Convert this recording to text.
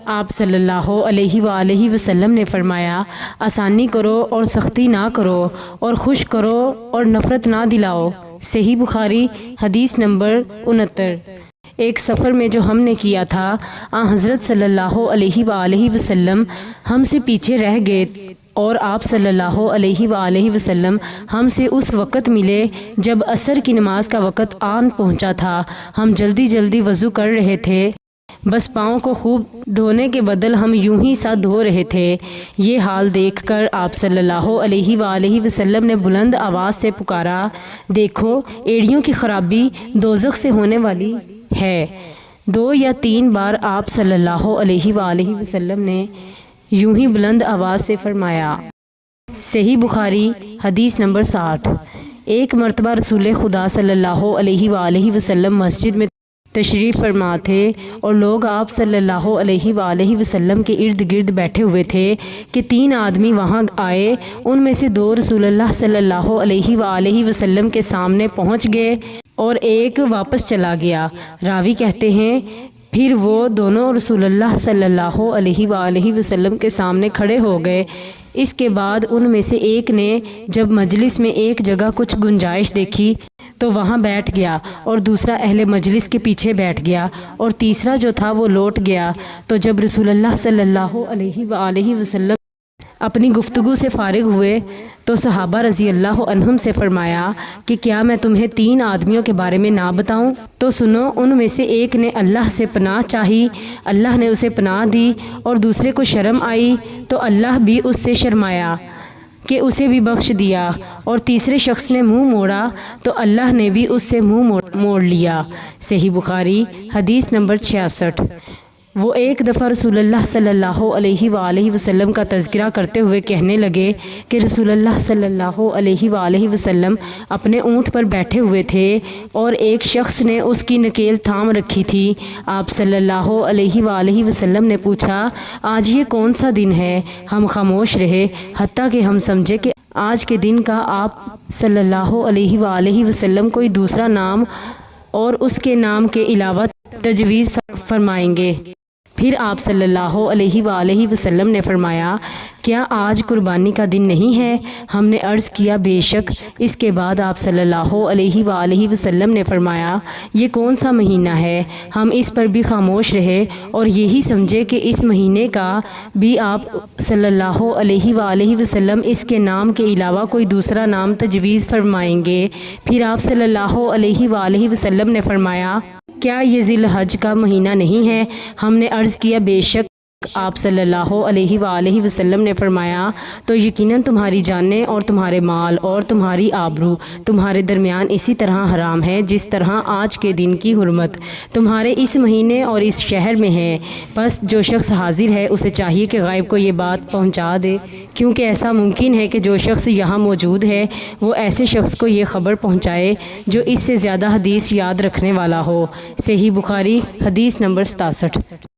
آپ صلی اللہ علیہ وآلہ وسلم نے فرمایا، آسانی کرو اور سختی نہ کرو، اور خوش کرو اور نفرت نہ دلاؤ۔ صحیح بخاری حدیث نمبر 69۔ ایک سفر میں جو ہم نے کیا تھا، حضرت صلی اللہ علیہ وآلہ وسلم ہم سے پیچھے رہ گئے اور آپ صلی اللہ علیہ وآلہ وسلم ہم سے اس وقت ملے جب عصر کی نماز کا وقت آن پہنچا تھا۔ ہم جلدی جلدی وضو کر رہے تھے، بس پاؤں کو خوب دھونے کے بدل ہم یوں ہی سا دھو رہے تھے۔ یہ حال دیکھ کر آپ صلی اللہ علیہ وآلہ وسلم نے بلند آواز سے پکارا، دیکھو ایڑیوں کی خرابی دوزخ سے ہونے والی ہے۔ 2 یا 3 بار آپ صلی اللہ علیہ وآلہ وسلم نے یوں ہی بلند آواز سے فرمایا۔ صحیح بخاری حدیث نمبر 60۔ ایک مرتبہ رسول خدا صلی اللہ علیہ وآلہ وسلم مسجد میں تشریف فرما تھے اور لوگ آپ صلی اللہ علیہ وآلہ وسلم کے ارد گرد بیٹھے ہوئے تھے کہ 3 آدمی وہاں آئے۔ ان میں سے 2 رسول اللہ صلی اللہ علیہ وآلہ وسلم کے سامنے پہنچ گئے اور ایک واپس چلا گیا۔ راوی کہتے ہیں پھر وہ دونوں رسول اللہ صلی اللہ علیہ وآلہ وسلم کے سامنے کھڑے ہو گئے۔ اس کے بعد ان میں سے ایک نے جب مجلس میں ایک جگہ کچھ گنجائش دیکھی تو وہاں بیٹھ گیا، اور دوسرا اہل مجلس کے پیچھے بیٹھ گیا، اور تیسرا جو تھا وہ لوٹ گیا۔ تو جب رسول اللہ صلی اللہ علیہ وآلہ وسلم اپنی گفتگو سے فارغ ہوئے تو صحابہ رضی اللہ عنہم سے فرمایا کہ کیا میں تمہیں 3 آدمیوں کے بارے میں نہ بتاؤں؟ تو سنو، ان میں سے ایک نے اللہ سے پناہ چاہی، اللہ نے اسے پناہ دی، اور دوسرے کو شرم آئی تو اللہ بھی اس سے شرمایا کہ اسے بھی بخش دیا، اور تیسرے شخص نے منہ موڑا تو اللہ نے بھی اس سے منہ موڑ لیا۔ صحیح بخاری حدیث نمبر 66۔ وہ ایک دفعہ رسول اللہ صلی اللہ علیہ وآلہ وسلم کا تذکرہ کرتے ہوئے کہنے لگے کہ رسول اللہ صلی اللہ علیہ وآلہ وسلم اپنے اونٹ پر بیٹھے ہوئے تھے اور ایک شخص نے اس کی نکیل تھام رکھی تھی۔ آپ صلی اللہ علیہ وآلہ وسلم نے پوچھا، آج یہ کون سا دن ہے؟ ہم خاموش رہے حتیٰ کہ ہم سمجھے کہ آج کے دن کا آپ صلی اللہ علیہ وآلہ وسلم کوئی دوسرا نام اور اس کے نام کے علاوہ تجویز فرمائیں گے۔ پھر آپ صلی اللہ علیہ وآلہ وسلم نے فرمایا، کیا آج قربانی کا دن نہیں ہے؟ ہم نے عرض کیا، بے شک۔ اس کے بعد آپ صلی اللہ علیہ وآلہ وسلم نے فرمایا، یہ کون سا مہینہ ہے؟ ہم اس پر بھی خاموش رہے اور یہی سمجھے کہ اس مہینے کا بھی آپ صلی اللہ علیہ وآلہ وسلم اس کے نام کے علاوہ کوئی دوسرا نام تجویز فرمائیں گے۔ پھر آپ صلی اللہ علیہ وآلہ وسلم نے فرمایا، کیا یہ ذی الحج کا مہینہ نہیں ہے؟ ہم نے عرض کیا، بے شک۔ آپ صلی اللہ علیہ وآلہ وسلم نے فرمایا، تو یقیناً تمہاری جانیں اور تمہارے مال اور تمہاری آبرو تمہارے درمیان اسی طرح حرام ہے جس طرح آج کے دن کی حرمت تمہارے اس مہینے اور اس شہر میں ہے۔ بس جو شخص حاضر ہے اسے چاہیے کہ غائب کو یہ بات پہنچا دے، کیونکہ ایسا ممکن ہے کہ جو شخص یہاں موجود ہے وہ ایسے شخص کو یہ خبر پہنچائے جو اس سے زیادہ حدیث یاد رکھنے والا ہو۔ صحیح بخاری حدیث نمبر 67۔